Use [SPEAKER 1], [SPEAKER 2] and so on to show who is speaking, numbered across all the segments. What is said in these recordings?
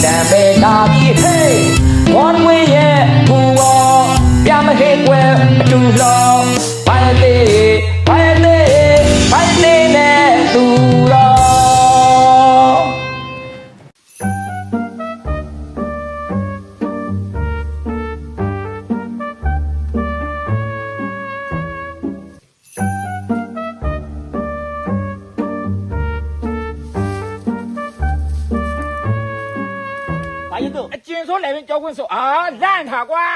[SPEAKER 1] တံပဲနာပြီးဟေးဘောတွင်ရဲ့ဘူရောပြမဟေးကွယ်အတူလောဘာရသေးဘာရသေးဘာရသေးနဲ့သူရောအကျဉ်ဆိုလည်းကြောက်ခွင့်ဆိုလန့်တာကွာ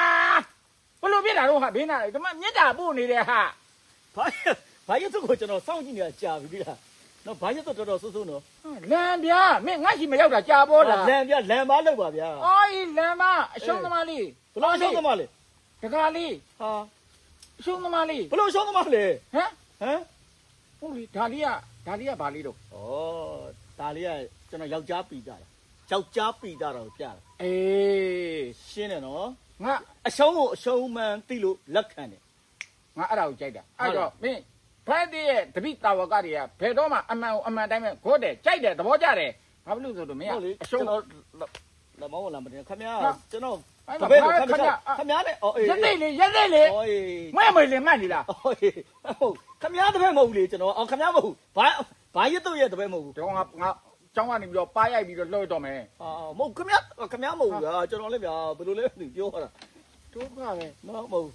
[SPEAKER 1] ဘလို့ပြစ်တာတော့ဟာဘေးနာလေဒီမှာမြစ်တာပို့နေတယ်ဟာ
[SPEAKER 2] ဘာရတော့ကိုကျွန်တော်စောင့်ကြည့်နေတာကြာပြီလားနော်ဘာရတော့တော်တော်ဆိုးဆိုးနော်
[SPEAKER 1] လန်ဗျာမင်းငါရှိမရောက်တာကြာပေါ်လား
[SPEAKER 2] လန်ဗျာလန်ပါလောက်ပါဗျာ
[SPEAKER 1] အော်လန်ပါအရှုံးသမားလေး
[SPEAKER 2] ဘလို့အရှုံးသမားလေ
[SPEAKER 1] တကားလေး
[SPEAKER 2] ဟာ
[SPEAKER 1] အရှုံးသမားလေး
[SPEAKER 2] ဘလို့အရှုံးသမားလေ
[SPEAKER 1] ဟမ်ဟုတ်လေဒါလေးကဘာလေးတော့
[SPEAKER 2] ဩဒါလေးကကျွန်တော်ယောက်ျားပီတာယောက်ျားပီတာတော့ပြတာ
[SPEAKER 1] အေး
[SPEAKER 2] ရှင်းတယ်နော်
[SPEAKER 1] ငါ
[SPEAKER 2] အရှုံးကိုအရှုံးမှန်သိလို့လက်ခံတယ်
[SPEAKER 1] ငါအဲ့ဒါကိုကြိုက်တာအဲ့တော့မင်းဖက်တဲ့ရဲ့တပိတာဝကတွေကဘယ်တော့မှအမှန်တိုင်းပဲဂိုးတယ်ကြိုက်တယ်သဘောကျတယ်ဘာဖြစ်လို့ဆိုတော့မင်းအရှုံး
[SPEAKER 2] တော့လမောလာမတင်ခင်ဗျာကျွန်တော်တပည့်ကိုခင်ဗျာနဲ့အော်အေး
[SPEAKER 1] ရက်သိလေ
[SPEAKER 2] အော်အေး
[SPEAKER 1] မဲမလေမှတ်နေလား
[SPEAKER 2] အော်အေးဟုတ်ခင်ဗျာတပည့်မဟုတ်လေကျွန်တော်အော်ခင်ဗျာမဟုတ်ဘာရတော့ရဲ့တပည့်မဟုတ်ဘူး
[SPEAKER 1] တော့ငါကျောင်းကနေပြီးတော့ပါရိုက်ပြီးတော့လှုပ်တော့မယ်
[SPEAKER 2] မဟုတ်ခင်ဗျာမဟုတ်ဘူးဗျာကျွန်တော်လည်းဗျာဘယ်လိုလဲပြောတာ
[SPEAKER 1] တို့ကပဲ
[SPEAKER 2] မဟုတ်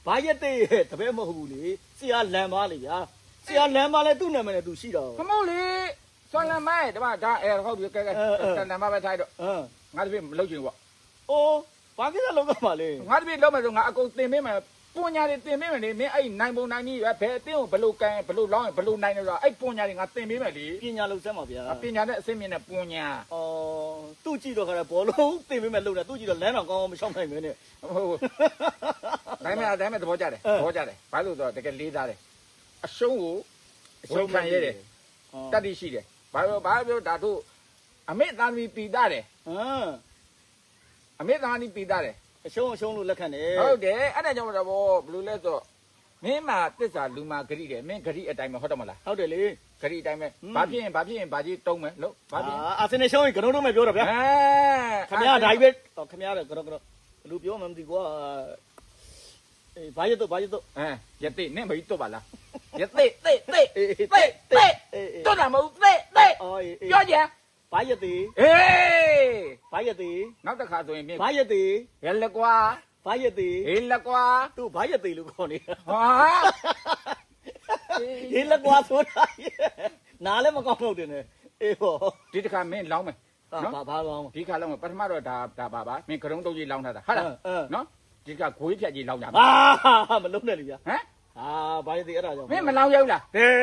[SPEAKER 2] ဘာရက်တဲ့တပည့်မဟုတ်ဘူးလေဆရာလန်ပါလေဗျာဆရာလန်ပါလေသူ့နာမည်နဲ့သူရှိတော့
[SPEAKER 1] ခမို့လေဆွမ်းလန်မိုင်းဒါမှဒါဟုတ်ပြီကဲနံပါတ်ပဲထိုက်တော့ငါတပည့်မလုပ်ချင်ဘူးပေါ့
[SPEAKER 2] အိုးဘာကိစ္စလုပ်တော့မှလေ
[SPEAKER 1] ငါတပည့်လုပ်မယ်ဆိုငါအကုန်တင်ပေးမယ်ပွန်ညာတွေတင်ပေးမယ်လေမင်းအဲ့နိုင်ပုံနိုင်ကြီးဘယ်အတင်းကိုဘလို့ကန်ဘလို့လောင်းဘလို့နိုင်လဲဆိုတော့အဲ့ပွန်ညာတွေငါတင်ပေးမယ်လေ
[SPEAKER 2] ပညာလုပ်စမ်းပါဗျာ
[SPEAKER 1] ပညာနဲ့အစိမ့်မြင့်နဲ့ပွန်ညာ
[SPEAKER 2] သူ့ကြည့်တော့ခါဘောလုံးတင်ပေးမယ်လုပ်တယ်သူ့ကြည့်တော့လမ်းတော်ကောင်းအောင်မရှောက်နိုင်မင်းနဲ့
[SPEAKER 1] ဟုတ်ဒါမဲ့သဘောကျတယ်ဘာလို့ဆိုတော့တကယ်လေးစားတယ်အရှုံးကိုအရှုံးခံရတယ်တတ်သိရှိတယ်ဘာပြောဒါတို့အမေသားသမီးပီတာတယ်အမေသားသမီးပီတာတယ်
[SPEAKER 2] အရှုံးလို့လက်ခံတယ်
[SPEAKER 1] ဟုတ်တယ်အဲ့ဒါကြောင့်တော့ဘယ်လိုလဲဆိုတော့မင်းမှာတစ္ဆာလူမှာဂရိတယ်မင်းဂရိအတိုင်းပဲဟုတ်တယ်မလား
[SPEAKER 2] ဟုတ်တယ်လေ
[SPEAKER 1] ဂရိအတိုင်းပဲဘာဖြစ်ရင်ဘာကြီးတုံးမယ်လို့ဘာဖြစ်
[SPEAKER 2] အာစနေရှုံးရင်ကတော့မယ်ပြောတော့ဗျာခင်ဗျားဒါကြီးပဲခင်ဗျားကတော့လူပြောမှမသိကွာဘာရတော့
[SPEAKER 1] ရသိနင့်မကြီးတော့ပါလားရသိတော့တာမဟုတ်သိပြောကြ
[SPEAKER 2] ဘာရသေးဘာရသေး
[SPEAKER 1] နောက်တစ်ခါဆိုရင်
[SPEAKER 2] ဘာရသေး
[SPEAKER 1] ရလက်ကွာ
[SPEAKER 2] ဘာရသေး
[SPEAKER 1] ဟေးလက်ကွာ
[SPEAKER 2] သူဘာရသေးလို့ခေါ်နေ
[SPEAKER 1] ဟာ
[SPEAKER 2] ဟေးလက်ကွာဆိုတာနားလည်းမကောင်းတော့တယ်နဲ့အေးဟော
[SPEAKER 1] ဒီတစ်ခါမင်းလောင်းမယ်
[SPEAKER 2] နော်ဘာလောင်း
[SPEAKER 1] ဒီခါလောင်းမယ်ပထမတော့ဒါပါမင်းကရုံးတုပ်ကြီးလောင်းထားတာဟုတ်လားနော်ဒီကဂွေးဖြတ်ကြီးလောင်းကြ
[SPEAKER 2] ပါမလုံးနဲ့လေဗျာ
[SPEAKER 1] ဟမ်
[SPEAKER 2] ဘာရသေးအဲ့ဒါကြောင့်
[SPEAKER 1] မင်းမလောင်းရောက်လား
[SPEAKER 2] ဟေး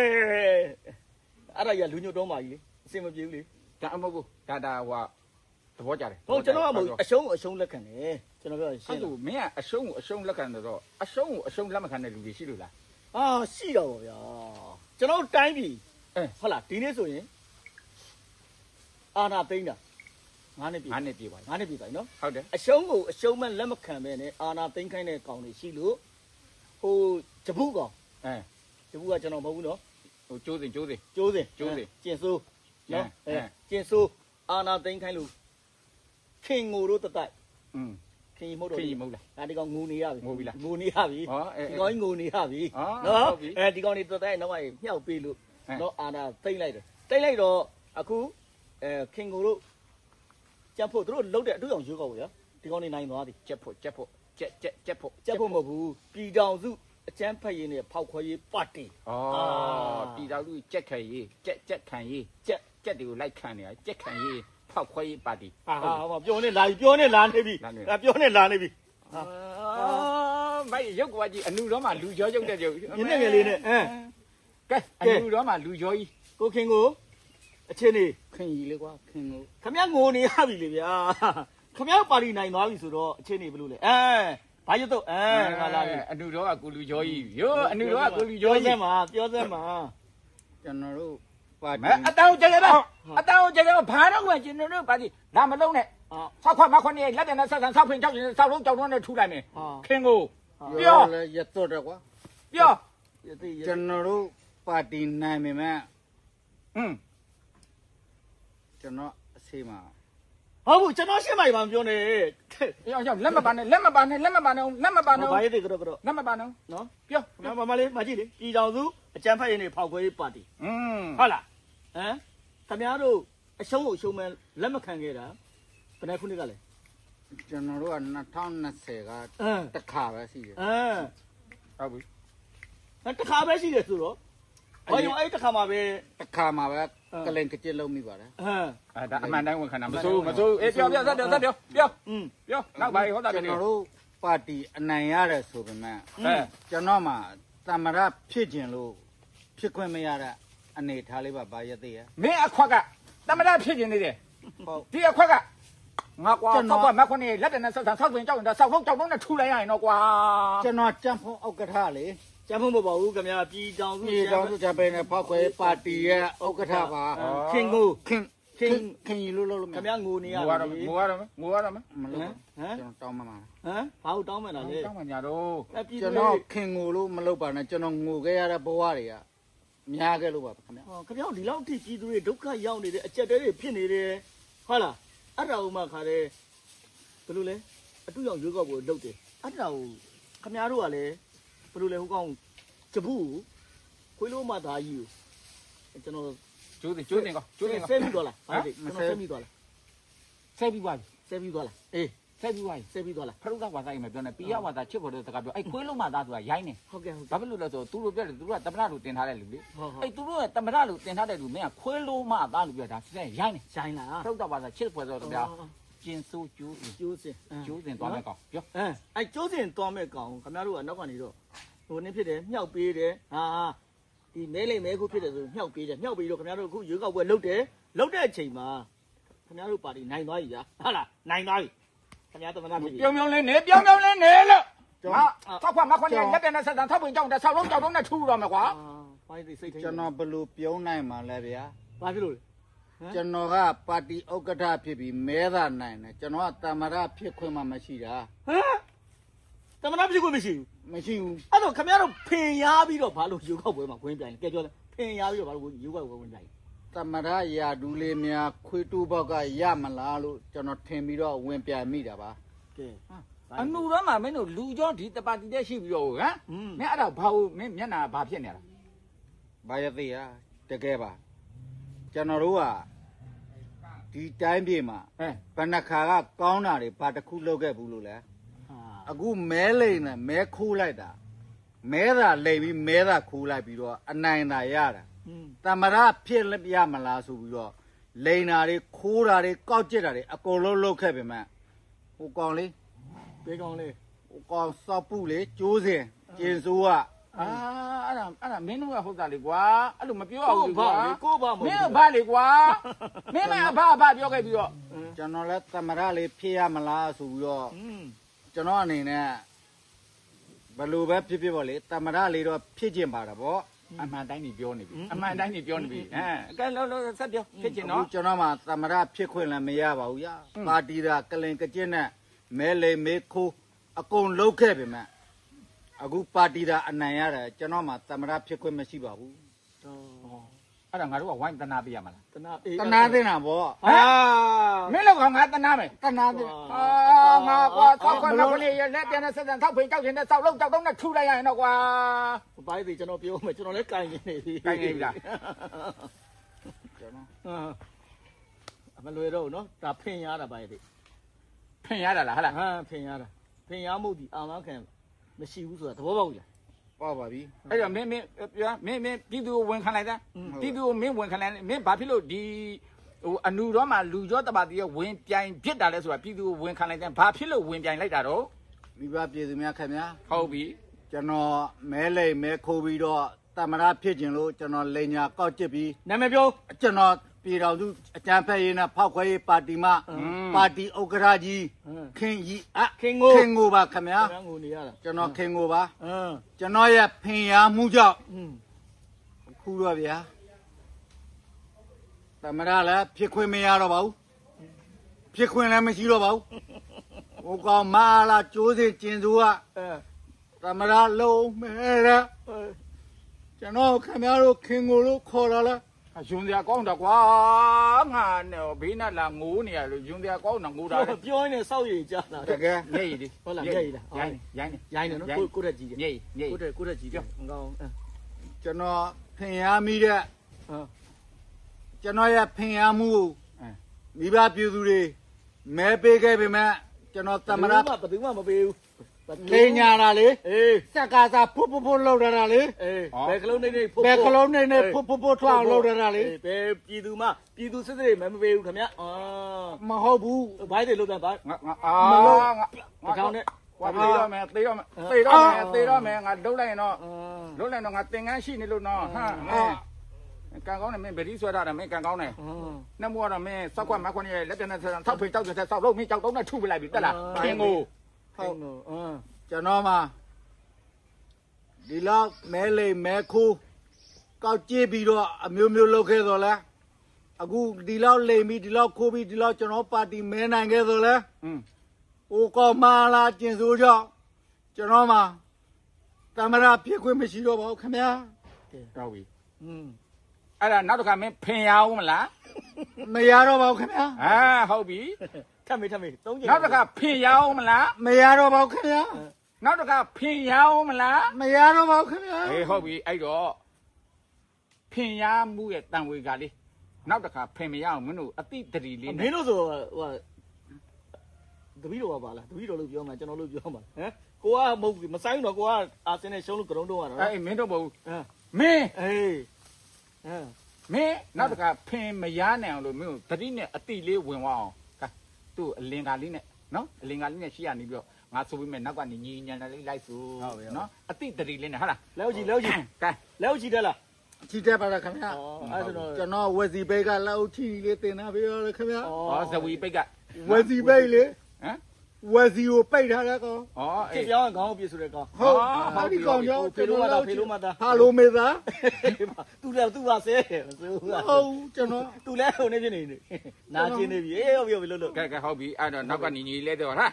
[SPEAKER 2] အဲ့ဒါကြီးလူညွတ်တော့မှကြီးလေအစင်မပြေဘူးလေ
[SPEAKER 1] ဒါမဟုတ်ဘူးဒါဟိုသဘောကျတယ်
[SPEAKER 2] ဟုတ်ကျွန်တော်ကမဟုတ်အရှုံးလက်ခံတယ်ကျွန်တော်ပြောရှင်း
[SPEAKER 1] လို့မင်းကအရှုံးကိုအရှုံးလက်ခံတယ်တော့အရှုံးကိုအရှုံးလက်မခံတဲ့လူတွေရှိလို့လား
[SPEAKER 2] ရှိတော့ဗောဗျာကျွန်တော်တိုင်းပြည်ဟုတ်လားဒီနေ့ဆိုရင်အာနာသိန်းတာ9နှစ်ပြည့်ပါနော်
[SPEAKER 1] ဟုတ်တယ်
[SPEAKER 2] အရှုံးကိုအရှုံးမဲ့လက်မခံပဲနဲ့အာနာသိန်းခိုင်းတဲ့ကောင်တွေရှိလို့ဟိုဂျပူကောင်ဂျပူကကျွန်တော်မဟုတ်ဘူးနော်
[SPEAKER 1] ဟိုကျိုးစင်
[SPEAKER 2] ကျင်ဆိုးနော်ကျင်ဆိုးအာနာသိန်းခိုင်းလို့ခင်ငိုတို့တတိုက်ခင်မဟုတ်တော့ဒါဒီကောင်ငိုနေရပြီ
[SPEAKER 1] ငိုပြီလား
[SPEAKER 2] ငိုနေရပြီဒီကောင်ငိုနေရပြီနော်ဒီကောင်နေတတိုက်နောက်မှမြှောက်ပေးလို့နော်အာနာသိန်းလိုက်တယ်သိန်းလိုက်တော့အခုခင်ငိုတို့ကြက်ဖို့တို့လှုပ်တဲ့အတူအောင်ရွေးကောက်ဗျာဒီကောင်နေနိုင်သွားပြီ
[SPEAKER 1] ကြက်ဖို့
[SPEAKER 2] မဟုတ်ဘူးပြည်တောင်စုအကျန်းဖက်ရေးနဲ့ဖောက်ခွဲရေးပါတီ
[SPEAKER 1] ပြည်တောင်စုကြက်ခံရေးကြက်ခံရေးကြက်တွေကိုလိုက်ခံနေတာကြက်ခံရေးဖောက်ခွဲရေးပါတီ
[SPEAKER 2] ပြောနေလာနေပြီပြောနေလာနေပြီ
[SPEAKER 1] မိုက်ရုပ်ကွာကြီးအနုတော်မှလူကြောရုပ်တဲ့ရုပ်
[SPEAKER 2] ညနေငယ်လေးနဲ့
[SPEAKER 1] ကဲအနုတော်မှလူကြောကြီး
[SPEAKER 2] ကိုခင်ကိုအချင်းနေ
[SPEAKER 1] ခင်ကြီးလေကွာခင်ကို
[SPEAKER 2] ခမငိုနေရပြီလေဗျာခမပါတီနိုင်သွားပြီဆိုတော့အချင်းနေဘလို့လဲဘာရတော့
[SPEAKER 1] ငါလာပြီအနုတော်ကကိုလူကြောကြီးရိုးအနုတော်ကကိုလူကြောကြီး
[SPEAKER 2] ပြောစမ်းပါ
[SPEAKER 1] ကျွန်တော်တို့ပါတီအတောင်ကြရပါဘာတော့ကကျွန်တော်တို့ပါတီဒါမလုံးနဲ့ဆောက်ခွက်မခွက်နေလက်တဲ့နဲ့ဆက်ဆံဆောက်ဖင်ကြောက်ရင်ဆောက်လုံးကြောက်တော့နဲ့ထူလိုက်မယ်ခင်ကိုပြောလဲရတော့တယ်ကွာပြောကျွန်တော်တို့ပါတီနိုင်မယ်ကျွန်တော်အစီမှာ
[SPEAKER 2] ဟုတ်ဘူးကျွန်တော်ရှင်းမိုင်ပါမပြောနဲ့
[SPEAKER 1] ရောက်လက်မပါနဲ့လက်မပါနဲ့လက်မပါနဲ့လက်မပါနဲ့
[SPEAKER 2] ဘာရေးတွေကတော့
[SPEAKER 1] လက်မပါနဲ့
[SPEAKER 2] နော်
[SPEAKER 1] ပြော
[SPEAKER 2] မလေးမကြည့်လေပြည်တော်စုအကြမ်းဖက်ရေးနေဖောက်ခွဲရေးပါတီဟုတ်လားဟမ်ခင်ဗျားတို့အရှုံးကိုအရှုံးမဲ့လက်မခံခဲ့တာဘယ်နှခုနှစ်ကလဲ
[SPEAKER 1] ကျွန်တော်တို့က2020ကတစ်ခါပဲရှိတယ်ဟုတ်ပြီ
[SPEAKER 2] တစ်ခါပဲရှိတယ်ဆိုတော့ဘာကြောင့်အဲ့တစ်ခါမှပဲ
[SPEAKER 1] တစ်ခါမှာပဲကလင်ကကြစ်လုံးမိပါတယ်
[SPEAKER 2] ဒါ
[SPEAKER 1] အမှန်တိုင်းဝန်ခံတာမစိုးအေးပြောဆက်ပြောနောက်ပါဟုတ်တာ
[SPEAKER 3] ကျွန်တော်တို့ပါတီအနိုင်ရတယ်ဆိုပေမဲ့ကျွန်တော်မှတမရဖြစ်ခြင်းလို့ဖြစ်ခွင့်မရတဲ့အနေထားလေးပါဗာရသေးရဲ့
[SPEAKER 1] မင်းအခွက်ကတမရဖြစ်နေသေးတယ်ဟုတ်ဒီအခွက်ကငါကွာတော့ကမခွနဲ့လက်တနဲ့ဆောက်ဆောက်ပင်ကြောက်ရင်ဆောက်လုံးကြောက်လုံးနဲ့ထူလိုက်ရရင်တော့ကွာ
[SPEAKER 3] ကျွန်တော်ကြံ့ဖုံးဥက္ကဋ္ဌလေ
[SPEAKER 2] ကျမ်းဖို့မပေါ့ဘူးခင်ဗျာပြည်တော်စု
[SPEAKER 3] ပြည်တော်စုဂျပန်နဲ့ဖောက်ခွဲပါတီရဲ့ဥက္ကဋ္ဌပါ
[SPEAKER 2] ခင်ကို
[SPEAKER 3] ခင်ကြီးလို့လို့
[SPEAKER 2] ခင်ဗျာငိုနေရ
[SPEAKER 1] ငိုရတော့ငိုရတော့
[SPEAKER 3] မလို့ကျွန်တော်တောင်းမှမှာ
[SPEAKER 2] ဘာလို့တောင်းမှလားလေ
[SPEAKER 1] တောင်းမှညာတော့
[SPEAKER 3] ကျွန်တော်ခင်ငိုလို့မလုပ်ပါနဲ့ကျွန်တော်ငိုခဲ့ရတဲ့ဘဝတွေကများခဲ့လို့ပါခင်ဗျာ
[SPEAKER 2] ခင်ဗျာဒီလောက်ထိပြည်သူတွေဒုက္ခရောက်နေတယ်အကြက်တဲတွေဖြစ်နေတယ်ဟုတ်လားအဲ့ဒါဥမာခါတဲ့ဘယ်လိုလဲအတူရောက်ရွေးကောက်ဖို့လုပ်တယ်အဲ့ဒါကိုခင်ဗျားတို့ကလည်းဘယ်လိုလဲဟိုကောင်ကျဘူးခွေးလို့မှသားကြီးကိုကျွန်တော်
[SPEAKER 1] ကျိုးတင်ကောကျိုးတင်ကော
[SPEAKER 2] ဆဲပြီးသွားလားဟုတ်တယ်ကျွန်တော်ဆဲပြီးသွားလား
[SPEAKER 1] ဆဲပြီးသွားပြီ
[SPEAKER 2] ဆဲပြီးသွားလားအေး
[SPEAKER 1] ဆဲပြီးသွားပြီ
[SPEAKER 2] ဆဲပြီးသွားလား
[SPEAKER 1] ဖရုဒဝါသားကြီးမပြောနဲ့ပိယဝါသားချစ်ဖို့တဲ့စကားပြောအဲ့ခွေးလုံးမသားဆိုတာရိုင်းနေ
[SPEAKER 2] ဟုတ်ကဲ့ဟုတ်
[SPEAKER 1] ဘာဖြစ်လို့လဲဆိုတော့သူတို့ပြောတယ်သူတို့ကတမရလို့တင်ထားတဲ့လူလေ
[SPEAKER 2] ဟုတ်ဟုတ်
[SPEAKER 1] အဲ့သူတို့ကတမရလို့တင်ထားတဲ့လူမင်းကခွေးလုံးမသားလို့ပြောတာစတဲ့ရိုင်းနေ
[SPEAKER 2] ဆိုင်လား
[SPEAKER 1] ဖရုဒဝါသားချစ်ဖို့ဆိုတော့ဗျာကျင်ဆိုးကျိုး
[SPEAKER 2] ကျိုးစင်
[SPEAKER 1] ကျိုးတင်သွားမယ်ကောင်ပြော
[SPEAKER 2] အဲ့ကျိုးစင်သွားမဲ့ကောင်ခင်ဗျားတို့ကနောက်ကနေတော့ဟိုနည်းဖြစ်တယ်မြောက်ပေးတယ်ဟာဒီမဲလိမ့်မဲခုဖြစ်တယ်ဆိုမြောက်ပေးတယ်မြောက်ပေးတော့ခင်ဗျားတို့အခုရွေးကောက်ပွဲလုပ်တယ်လုပ်တဲ့အချိန်မှာခင်ဗျားတို့ပါတီနိုင်သွားပြီဗျာဟုတ်လားနိုင်သွားပြီခင်ဗျားသမနာဖြစ်ပြီ
[SPEAKER 1] ပြုံပြုံလေးနေပြုံပြုံလေးနေလို့ဟာဆောက်ခွမခွနဲ့လက်တဲ့နဲ့ဆက်ဆံထောက်ပင်ကြောက်တဲ့ဆောက်လုံးကြောက်လုံးနဲ့ထူတော့မယ်ကွာ
[SPEAKER 2] ဘာလို့စိတ်ထိန်
[SPEAKER 3] ကျွန်တော်ဘယ်လိုပြုံးနိုင်မှာလဲဗျာ
[SPEAKER 2] ဘာဖြစ်လို့လဲ
[SPEAKER 3] ကျွန်တော်ကပါတီဥက္ကဋ္ဌဖြစ်ပြီးမဲသာနိုင်တယ်ကျွန်တော်ကတမရဖြစ်ခွင့်မှမရှိတာ
[SPEAKER 2] ဟမ်သမနာဖြစ်ခွင့်မရှိဘူး
[SPEAKER 3] မရှိဘူး
[SPEAKER 2] အဲ့တော့ခင်ဗျားတို့ဖင်ရားပြီးတော့ဘာလို့ရွေးကောက်ပွဲမှာဝင်ပြိုင်လဲကဲပြောလဲဖင်ရားပြီးတော့ဘာလို့ရွေးကောက်ပွဲဝင်ပြိုင်
[SPEAKER 3] တမရရာဒူးလေးများခွေးတူးဘောက်ကရမလားလို့ကျွန်တော်ထင်ပြီးတော့ဝင်ပြမိတာပါ
[SPEAKER 2] ကဲ
[SPEAKER 1] အနူတော့မှမင်းတို့လူကြောဒီတပါတီတဲ့ရှိပြီးတော့ဟမ်မင်းအဲ့ဒါဘာလို့မင်းမျက်နာဘာဖြစ်နေလား
[SPEAKER 3] ဘာရသေးရတကယ်ပါကျွန်တော်တို့ကဒီတိုင်းပြည်မှာဘဏ္ဍခါကကောင်းတာတွေဘာတစ်ခုလုပ်ခဲ့ဘူးလို့လဲအခုမဲလိန်နဲ့မဲခိုးလိုက်တာမဲသာလိန်ပြီးမဲသာခိုးလိုက်ပြီးတော့အနိုင်သာရတာတမရဖြစ်ရမလားဆိုပြီးတော့လိန်တာတွေခိုးတာတွေကောက်ကျစ်တာတွေအကုန်လုံးလုပ်ခဲ့ပြီမှဟိုကောင်လေး
[SPEAKER 2] ဘေးကောင်လေး
[SPEAKER 3] ဟိုကောင်စောက်ပုလေကျိုးစင်ကျင်စိုးက
[SPEAKER 1] အဲ့ဒါမင်းတို့ကဟုတ်တာလေကွာအဲ့လိုမပြောအောင်လေကွာ
[SPEAKER 2] ကိုဘာမ
[SPEAKER 1] မင်းဘာလေကွာမင်းမအဖပြောခဲ့ပြီးတော့
[SPEAKER 3] ကျွန်တော်လည်းတမရလေးဖြစ်ရမလားဆိုပြီးတော့ကျွန်တော်အနေနဲ့ဘယ်လိုပဲဖြစ်ဖြစ်ပေါ့လေတမရလေးတော့ဖြစ်ကျင်ပါတာပေါ့ အမှန်တိုင်းကြီးပြောနေပြီအမှန်တိုင်းကြီးပြောနေပြီကဲလောဆက်ပြောဖြစ်ကျင်နော်ကျွန်တော်မှသမရဖြစ်ခွင့်လည်းမရပါဘူးဗျာပါတီကကလင်ကကျင်းနဲ့မဲလေမဲခိုးအကုန်လုံးခဲ့ပြီမဲ့အခုပါတီကအနိုင်ရတယ်ကျွန်တော်မှသမရဖြစ်ခွင့်မရှိပါဘူးအဲ့ဒါငါတို့ကဝိုင်းတနာပေးရမှာလားတနာသိတာဗောဟာမင်းလောက်ကောင်ငါတနာမယ်တနာသိငါကွာဆောက်ခွင့်မခွင့်ရလက်ပြန်နဲ့ဆက်ဆံထောက်ဖိန်ကြောက်ရင်နဲ့ဆောက်လုံးကြောက်တော့နဲ့ထူလိုက်ရရင်တော့ကွာဘာလို့ကျွန်တော်ပြောမယ်ကျွန်တော်လည်းကိုင်နေပြီကိုင်နေပြီလားကျွန်တော်အမလွယ်တော့နော်ဒါဖင်ရတာပါရဲ့ဖင်ရတာလားဟလားဖင်ရတာဖင်ရမှုဒီအာမခံမရှိဘူးဆိုတာသဘောပေါက်ကြပေါ့ပါပြီအဲ့တော့မင်းပြောမင်းပြည်သူကိုဝန်ခံလိုက်တာပြည်သူကိုမင်းဝန်ခံလိုက်မင်းဘာဖြစ်လို့ဒီဟိုအနူတော့မှလူကြောတပါတီရဲ့ဝင်ပြိုင်ဖြစ်တာလဲဆိုတာပြည်သူကိုဝန်ခံလိုက်တယ်ဘာဖြစ်လို့ဝင်ပြိုင်လိုက်တာတော့မိဘပြည်သူများခင်ဗျာဟုတ်ပြီကျွန်တော်မဲလိမ်မဲခိုးပြီးတော့တမရဖြစ်ခြင်းလို့ကျွန်တော်လိန်ညာကောက်ကျစ်ပြီးနာမည်ပြောကျွန်တော်ပြည်တော်စုအကြံဖက်ရေးနဲ့ဖောက်ခွဲရေးပါတီမှပါတီဥက္ကဋ္ဌကြီးခင်ကြီးခင်ငိုပါခင်ဗျာငိုနေရတာကျွန်တော်ခင်ငိုပါကျွန်တော်ရဲ့ဖင်ရမှုကြောင့်ခုတော့ဗျာတမရလည်းဖြစ်ခွင့်မရတော့ပါဘူးဖြစ်ခွင့်လည်းမရှိတော့ပါဘူးဟိုကောင်မာလာကျိုးစင်ကျင်သူကတမရလုံးမဲတဲ့ကျွန်တော်ခင်ဗျားတို့ခင်ငိုလို့ခေါ်လာလား
[SPEAKER 1] 用点光的瓜，俺那别那拉我呢，用点光那我的。
[SPEAKER 2] ပြောရင်少爺ကြလား
[SPEAKER 3] တကယ်
[SPEAKER 1] 耶的，
[SPEAKER 2] ဟုတ်လားရိုက်လား
[SPEAKER 1] ရိုင်းနေ
[SPEAKER 2] ရိုက်နေနော်ကိုတက်ကြည့်တယ်
[SPEAKER 1] 耶耶，
[SPEAKER 2] ကိုတက်ကြည့်တယ်ငကောင်း
[SPEAKER 3] ကျွန်တော်ဖင်ရမိတဲ့
[SPEAKER 2] ဟမ်
[SPEAKER 3] ကျွန်တော်ရဲ့ဖင်ရမှုမိဘပြည်သူတွေမဲပေးခဲ့ပေမဲ့ကျွန်တော်သမရ
[SPEAKER 2] ဘယ်သူမှမပေးဘူး
[SPEAKER 3] လိန်ညာတာလေ
[SPEAKER 2] အေး
[SPEAKER 3] စက်ကားစားဖုတ်ဖုတ်ဖုတ်လောက်တာလေ
[SPEAKER 2] အေးဘယ်ကလုံးနေနေ
[SPEAKER 3] ဘယ်ကလုံးနေနေဖုတ်ဖုတ်ဖုတ်ထွားအောင်လောက်တာလေ
[SPEAKER 2] ဘယ်ပြည်သူမှပြည်သူစစ်စစ်မပေးဘူးခင်ဗျာအာ
[SPEAKER 3] မဟုတ်ဘူး
[SPEAKER 2] ဘိုင်းတွေလောက်တယ်ဗာ
[SPEAKER 1] ငါကောင်းနဲ့ဝါသေးတော့မယ်သေးတော့မယ်သေးတော့မယ်သေးတော့မယ်ငါလုံးလိုက်တော့လုံးလိုက်တော့ငါသင်္ကန်းရှိနေလို့နော်ဟာကန်ကောင်းတယ်မင်းဗတိဆွဲတာမင်းကန်ကောင်းတယ်နှက်မိုးကတော့မင်းစောက်ခွက်မခွက်ရဲ့လက်တနက်ဆက်ဆောက်ဖိတောက်တဲ့ဆောက်လို့မင်းကြောက်တော့နဲ့ထုပလိုက်ပြီတက်လားခင်ကို
[SPEAKER 2] ဟုတ်
[SPEAKER 3] ကျွန်တော်မှာဒီလောက်မဲလိမ်မဲခိုးကောက်ကြည့်ပြီးတော့အမျိုးမျိုးလုပ်ခဲ့တော့လဲအခုဒီလောက်လိမ်ပြီးဒီလောက်ခိုးပြီးဒီလောက်ကျွန်တော်ပါတီမဲနိုင်ခဲ့တော့လဲဟိုကောင်မလာကျင်စိုးကြောင့်ကျွန်တော်မှာသမရပြည့်ခွင့်မရှိတော့ပါဘူးခင်ဗျာ
[SPEAKER 1] တော်ပြီအဲ့ဒါနောက်တစ်ခါမင်းဖင်ရအောင်မလား
[SPEAKER 3] မရတော့ပါဘူးခင်ဗျာ
[SPEAKER 1] ဟုတ်ပြီ
[SPEAKER 2] ထပ်မေးသုံးကြိမ်
[SPEAKER 1] နောက်တစ်ခါဖင်ရအောင်မလား
[SPEAKER 3] မရတော့ပါဘူးခင်ဗျာ
[SPEAKER 1] နောက်တစ်ခါဖင်ရအောင်မလား
[SPEAKER 3] မရတော့ပါဘူးခင်ဗျာ
[SPEAKER 1] အေးဟုတ်ပြီအဲ့တော့ဖင်ရမှုရဲ့တန်ဝေကလေးနောက်တစ်ခါဖင်မရအောင်မင်းတို့အတိတရီလေး
[SPEAKER 2] မင်းတို့ဆိုဟိုတပီးတော်ပါလားတပီးတော်လို့ပြောမှာကျွန်တော်လို့ပြောမှာဟမ်ကိုကမဟုတ်ဘူးမဆိုင်တော့ကိုကအာဆင်နဲ့ရှုံးလို့ကရုံးတော့ရတော့
[SPEAKER 1] အေးမင်းတို့မဟုတ်မင်း
[SPEAKER 2] အေးဟမ်
[SPEAKER 1] မင်းနောက်တစ်ခါဖင်မရနိုင်အောင်လို့မင်းတို့တတိနဲ့အတိလေးဝင်သွားအောင်ကဲသူ့အလင်္ကာလေးနဲ့နော်အလင်္ကာလေးနဲ့ရှိရနေပြီးတော့ငါဆိုပြီးမဲ့နောက်ကနေညီညံလေးလိုက်ဆိုနော်အတိတရီလေးနဲ့ဟုတ်လား
[SPEAKER 2] လက်ကြည့်ကဲလက်ကြည့်တယ်လား
[SPEAKER 3] ချီတက်ပါလားခင်ဗျာ
[SPEAKER 2] အဲ့ဆိုတော့
[SPEAKER 3] ကျွန်တော်ဝက်စီဘိတ်ကလောက်ချီလေးတင်တာပြောရခင်ဗျာ
[SPEAKER 1] ဇဝီပိတ်က
[SPEAKER 3] ဝက်စီဘိတ်လေ
[SPEAKER 1] ဟမ်
[SPEAKER 3] ဝက်စီကိုပိတ်ထားတဲ့ကောင်
[SPEAKER 2] ကြည့်ပြောင်းခေါင်းပြည့်ဆိုတဲ့ကောင်
[SPEAKER 3] ဟုတ်ဟာဒီကောင်ကြောင့်
[SPEAKER 2] ဖေလို့မသားဖေလို့မသား
[SPEAKER 3] ဟာလိုမေသား
[SPEAKER 2] သူလည်းသူပါဆဲဆိုက
[SPEAKER 3] ဟုတ်ကျွန်တော်
[SPEAKER 2] သူလည်းဟိုနေဖြစ်နေနာကျင်နေပြီအေးဟုတ်ပြီလို့လို့
[SPEAKER 1] ကဲဟုတ်ပြီအဲ့တော့နောက်ကနေညီလေးတော့ဟာ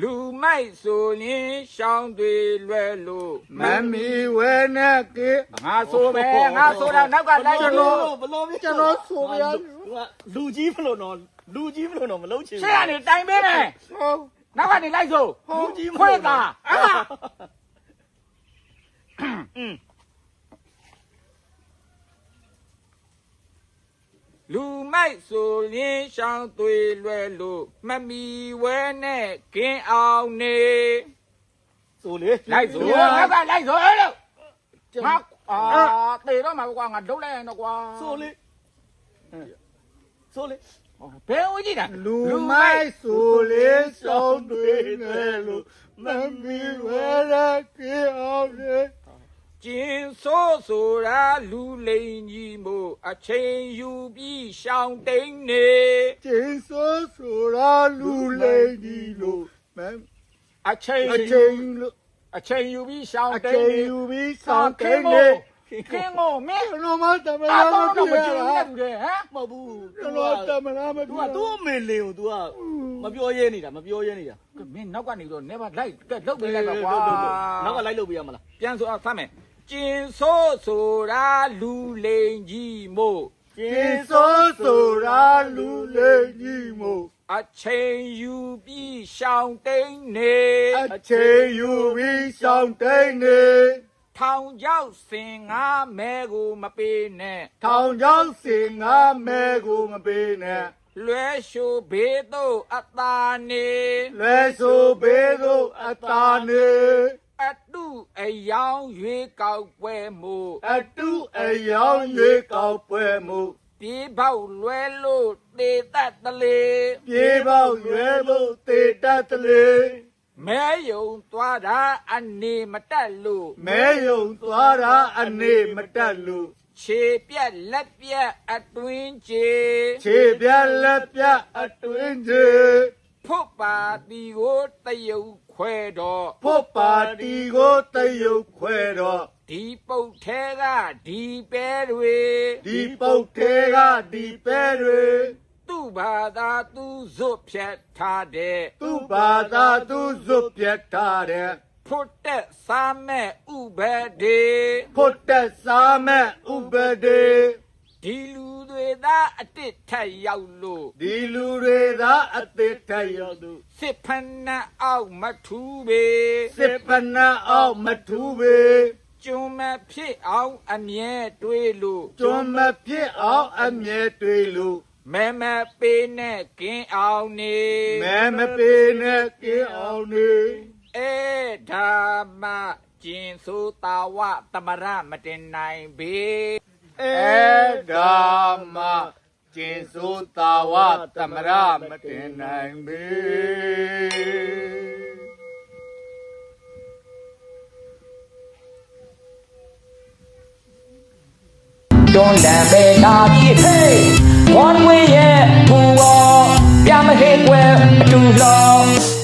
[SPEAKER 1] လူမိုက်ဆိုရင်ရှောင်းတွေလွယ်လို့
[SPEAKER 3] မမီဝဲနဲ့ကေ
[SPEAKER 1] ငါဆိုပဲငါဆိုတာနောက်ကလိုက်
[SPEAKER 3] ကျွန်
[SPEAKER 1] လို့
[SPEAKER 3] တော်ဘလို့ကျွန်တော်ဆိုပြရ
[SPEAKER 2] လူကြီးမလို့တော့လူကြီးမလို့တော့မလုံးချင်
[SPEAKER 1] ရှေ့ကနေတိုင်ပေးမယ်
[SPEAKER 3] ဟုတ်
[SPEAKER 1] နောက်ကနေလိုက်ဆို
[SPEAKER 2] လူကြီးမ
[SPEAKER 1] ခွဲ
[SPEAKER 2] လို့
[SPEAKER 1] တာအဲ့ဒါလူမိုက်ဆိုရင်ရှောင်းတွေလွယ်လို့မမီဝဲနဲ့ကင်းအောင်နေ
[SPEAKER 2] ဆိုလေ
[SPEAKER 1] လိုက်ဆိုနောက်ကလိုက်ဆိုလို့ငါတေတော့မှာကွာငါဒုတ်လိုက်ရင်တော့ကွာ
[SPEAKER 2] ဆိုလေဆိုလေ
[SPEAKER 1] ဘယ်ဦးကြည့်တာ
[SPEAKER 3] လူမိုက်ဆိုလေးစောင်းတွေနဲ့လို့မမီဝဲနဲ့ကေအောင်လေ
[SPEAKER 1] ကျင်းဆိုးဆိုတာလူလိန်ကြီးမို့အချိန်ယူပြီးရှောင်းတိန်နေ
[SPEAKER 3] ကျင်းစိုးဆိုတာလူလိန်ကြီးလို့မ
[SPEAKER 1] အချိန်
[SPEAKER 3] အချိန်လို့
[SPEAKER 1] အချိန်ယူပြီးရှောင်း
[SPEAKER 3] အ
[SPEAKER 1] တိ
[SPEAKER 3] ချိန်
[SPEAKER 1] န်နေ
[SPEAKER 3] ယူပြီးဆောင်ကိန်းနေ
[SPEAKER 1] ခင်းကိုမင်း
[SPEAKER 3] ကျွန်တော်မတမ
[SPEAKER 1] အ
[SPEAKER 3] လားမ
[SPEAKER 1] တော့
[SPEAKER 3] ပြ
[SPEAKER 1] တော့မ
[SPEAKER 3] ရ
[SPEAKER 1] ကြည့်
[SPEAKER 3] တာ
[SPEAKER 1] ရဘူးလေဟမ်
[SPEAKER 2] မဟုတ်ဘူး
[SPEAKER 3] ကျွန်တော်တမလားမ
[SPEAKER 2] သူ
[SPEAKER 3] ပြ
[SPEAKER 2] ကသူ့အမေလင်ကို तू ကမပြောရဲနေတာမပြောရဲနေတာ
[SPEAKER 1] မင်းနောက်ကနေတော့ never like လုတ်ပေးလိုက်ပါကွာ
[SPEAKER 2] နောက်ကလိုက်လို့ပြရမလား
[SPEAKER 1] ပြန်ဆိုသမ်းမယ်ကျင်းဆိုးဆိုတာလူလိန်ကြီးမို့
[SPEAKER 3] ကျင်းစိုးဆိုတာလူလိန်ကြီးမို့
[SPEAKER 1] အချိန်ယူပြီးရှောင်းတိန်နေ
[SPEAKER 3] အချိန်ယူပြီးဆောင်တိန်နေ
[SPEAKER 1] ထောင်ချောက်စင်ငါမဲကိုမပေးနဲ့
[SPEAKER 3] ထောင်ချောင်းစင်ငါမဲကိုမပေးနဲ့
[SPEAKER 1] လွဲရှိုးဘေးသို့အသာနေ
[SPEAKER 3] လွယ်ဆိုဘေးသို့အတာနေ
[SPEAKER 1] အတုအယောင်ရွေကောက်ပွဲမှု
[SPEAKER 3] အတုအယောင်ရွေကောက်ပွဲမှု
[SPEAKER 1] ပြေပေါက်လွဲလို့တေတတ်တလေ
[SPEAKER 3] ပြေပေါက်ရွယ်ဖို့တေတတ်တလေ
[SPEAKER 1] မဲယုံသွားတာအနေမတက်လို့
[SPEAKER 3] မဲယုံသွားတာအနေမတက်လို့
[SPEAKER 1] ခြေပြက်လက်ပြက်အတွင်းကျေ
[SPEAKER 3] ခြေပြက်လက်ပြက်အတွင်းကြီး
[SPEAKER 1] ဖုတ်ပါတီကိုတယုတ်ခွဲတော့
[SPEAKER 3] ဖို့ပါတီကိုတယုတ်ခွဲတော့
[SPEAKER 1] ဒီပုတ်ထဲကဒီပဲတွေ
[SPEAKER 3] ဒီပုတ်သေးကဒီပဲတွေ
[SPEAKER 1] သူ့ဘာသာသူဇွတ်ဖြတ်ထားတဲ့
[SPEAKER 3] သူ့ဘာသာသူဇွတ်ပြတ်ထားတဲ့
[SPEAKER 1] တ ဖို့တက်စားမဲ့ဥပဒေ
[SPEAKER 3] ဖို့တက်စားမဲ့ဥပဒေ
[SPEAKER 1] ဒီလူတွေသားအတစ်ထက်ရောက်လို့
[SPEAKER 3] ဒီလူတွေသာအသေးထက်ရောက်သူ
[SPEAKER 1] စစ်ဖက်နှက်အောက်မထူးပေ
[SPEAKER 3] စစ်ပနာအောင်မထူးပေ
[SPEAKER 1] ကျွန်းမဖြစ်အောင်အမြဲတွေးလို့
[SPEAKER 3] ကျွမ်းမဖြစ်အောင်အမြဲတွေးလို့
[SPEAKER 1] မဲမပေးနဲ့ကင်းအောင်နေ
[SPEAKER 3] မဲမပေးနဲ့ကင်းအောင်နေ
[SPEAKER 1] ဓမ္မကျင်ဆိုတာဝသမရမတင်နိုင်ပေ
[SPEAKER 3] ဒါမကျင်ဆိုတာဝသမရမတင်နိုင်ပေ
[SPEAKER 1] တွန်းတန်ပေတာပြည့်ဟေးဝမ်းဝေးရဲ့ဘူရောပြမဟေးကွယ်အတူလော